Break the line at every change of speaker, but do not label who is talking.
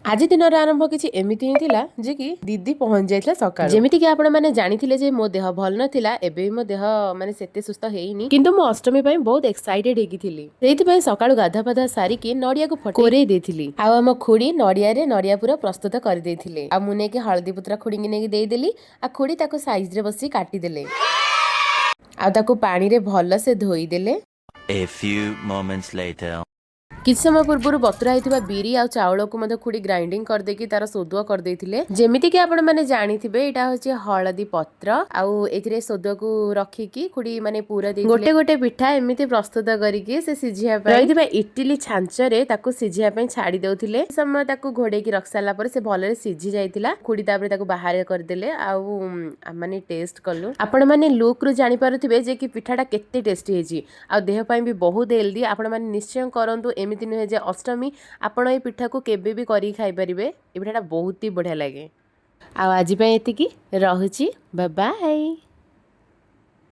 आज दिन आरंभ किसी एमती ही थिला जे कि दीदी पहुंच जाइला सकाळ जेमिति कि आपण माने जानिथिले जे मो देह भल नथिला एबे मो देह माने सेते सुस्त हेइनी किंतु मो अष्टमी पई बहुत एक्साइटेड हेकी थिली सेति पई सकाळ गाधा पाधा सारी कि नडिया को फटे कोरे देथिली आ हम खुडी नडिया रे नडिया पूरा प्रस्तुत कर देथिले आ मुने के हळदी पुत्रा खुडी के नेकी देई देली आ खुडी ताको साइज रे बसी काटी देले आ ताको पानी रे भल से धोई देले।
A few moments later.
किछ समय पूर्व बतुरा होइतिबा बिरी आ चाउल को मधे खुडी ग्राइंडिंग कर देकी तार सोदुआ कर देथिले जेमिति कि आपण माने जानिथिबे एटा होचे हळदी पत्र आउ एथिरे सोदुआ को रखी की खुडी माने पूरा देथिले गोटे गोटे पिठा एमिति प्रस्तुत करिकि से सिझिया पई रहितिबा इडली छांचरे ताको सिझिया पई छाडी देउथिले समय ताको घोडे की रखसाला पर से भलरे सिझि जाइतिला खुडी तापर ताको बाहर कर देले आउ माने टेस्ट कलु आपण माने लुक रु जानि पारुथिबे जे कि पिठाटा केते टेस्टी हेजी आ देह पई भी बहुत हेल्दी आपण माने निश्चय करंतु एमिति नुहे जे अष्टमी आपण ए पिठा को केबे भी करी खाई परिबे ए पिठाटा बहुत ही बढ़िया लागे। आ आज एतिकी रहुची बाय बाय।